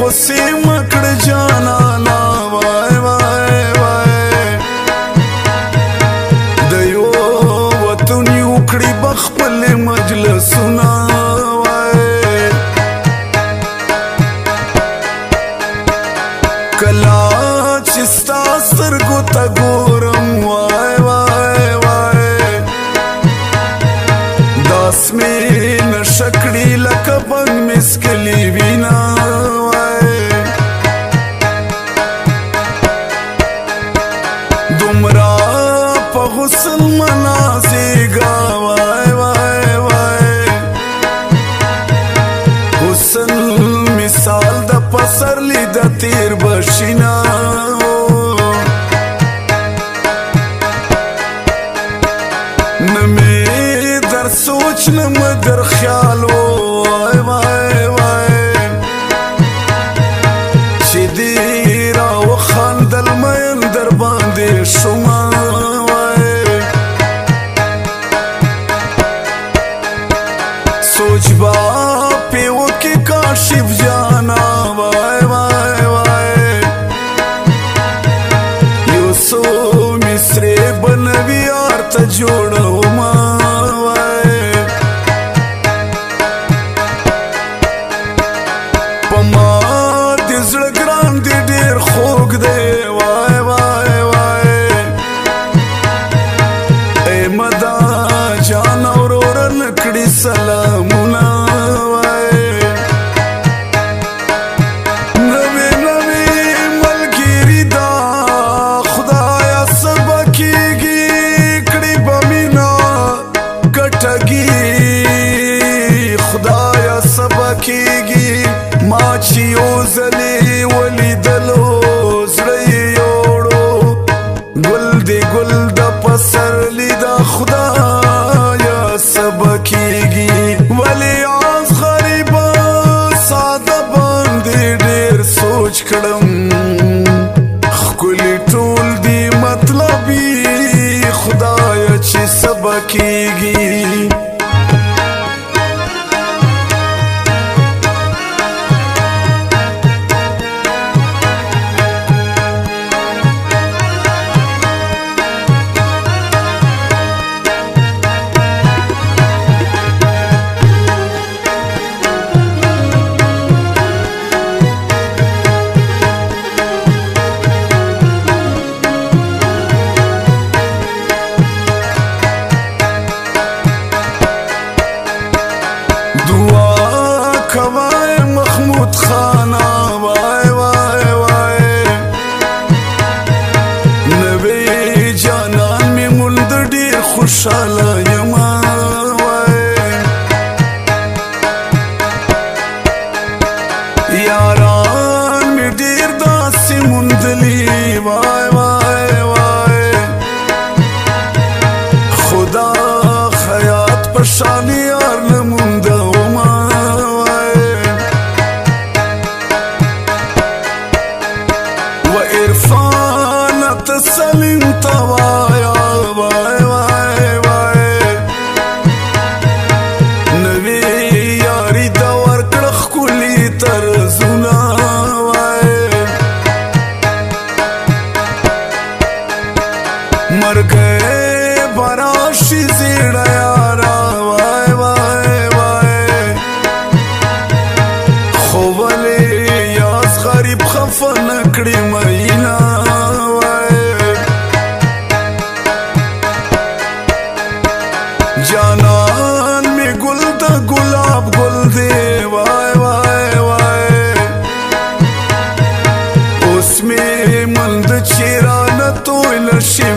غصې مکړه جانانا وای وای وای د یو وطن یو کړي بخپل مجلسونه وای کلا چې ستا سترګو ته ګورم وای وای وای داس مې نشه کړي لکه بنګ مسکلي وینا دومره په حسن منازېږه وای وای وای حسن مثال د پسرلي د تیر بشینا نه مې در سوچ نه مې در خیال وای وای وای چې دې راوخندل مین در باندې شومه سوچ با پیو کی کاشف جانا وای وای وای یو سو مصری بنوی آرت جوڑو ما وای پما دی زړګران دی ډیر خوږ دی وای وای وای اے مدا جان اورور نکړي سلامونه وای نوې نوې ملګری دا خدایا سبا کېږي کړي به مینا ګټګي خدایا سبا کېږي ما چې یو ځلې ولیدلو زړه یې یوړو ګل دی ګل د پسرلي د خدایا سبا کېږي ولی آز غریبه ساده باندې ډېر سوچ کړم ښکلي ټول دی مطلبي خدایا چې سبا کېږي کوای محمود خانا وای وای وای نوې جانان مې مولد ډېر خوشاله یم وای یاران مې ډېر داسې موندلي وای وای وای خدا خیاط په شان یار نه موندم سلیم توایا وای وای وای نوی یاری دا ورکړه ښکلي طرزونه وای مرګی به راشي زیړه یاره وای وای وای خو ولې یاز غریب خفه نه کړي مینا جانان می گل دا گلاب گل دی وای وای وای اوس می مند چیرانه توی نشی